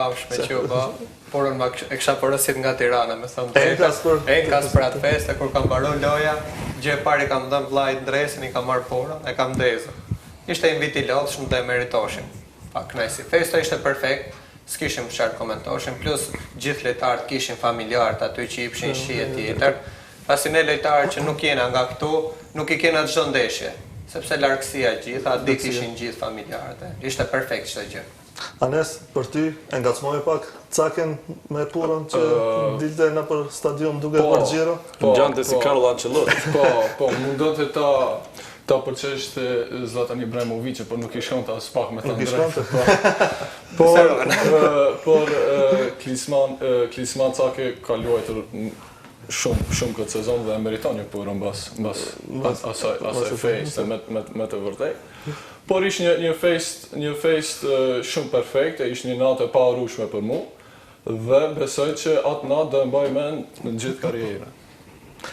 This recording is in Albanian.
Me Quba, por unë e kisha porosit nga Tirana, me thëmë Enkas për atë feste, kur kam mbaru loja, gjë e pari kam dhënë vllajt dresin, i kam marrë porën, e kam ndezur. Ishte invit i lodhshëm dhe meritoshin. Pa knajsi. Festa ishte perfekt, s'kishim çfarë komentoshin, plus gjithë lojtarët kishin familjarët aty që i pshin shije tjetër. Pasi ne lojtarët që nuk jena nga këtu, nuk i kena çdo ndeshje, sepse largësia gjitha, di kishin gjithë familjarët. Ishte perfekt çdo gjë. Anes, për ty, e ngacmoj pak caken me porën që dilte në për stadion duke për gjiro? Po, gjante si Carlo Ancelotti. Po, mundon të ta përqesht Zlatan Ibrahimovic, por nuk i shkon ta spak me të drejtë. Por Klisman Cake ka luajtur shumë këtë sezon dhe meriton një porën mbas asaj fejste me të vërtet. Por ishte një fest shumë perfekte, ishte një natë e pa harrueshme për mua dhe besoj që atë natë do e mbaj mend në gjithë karrierën.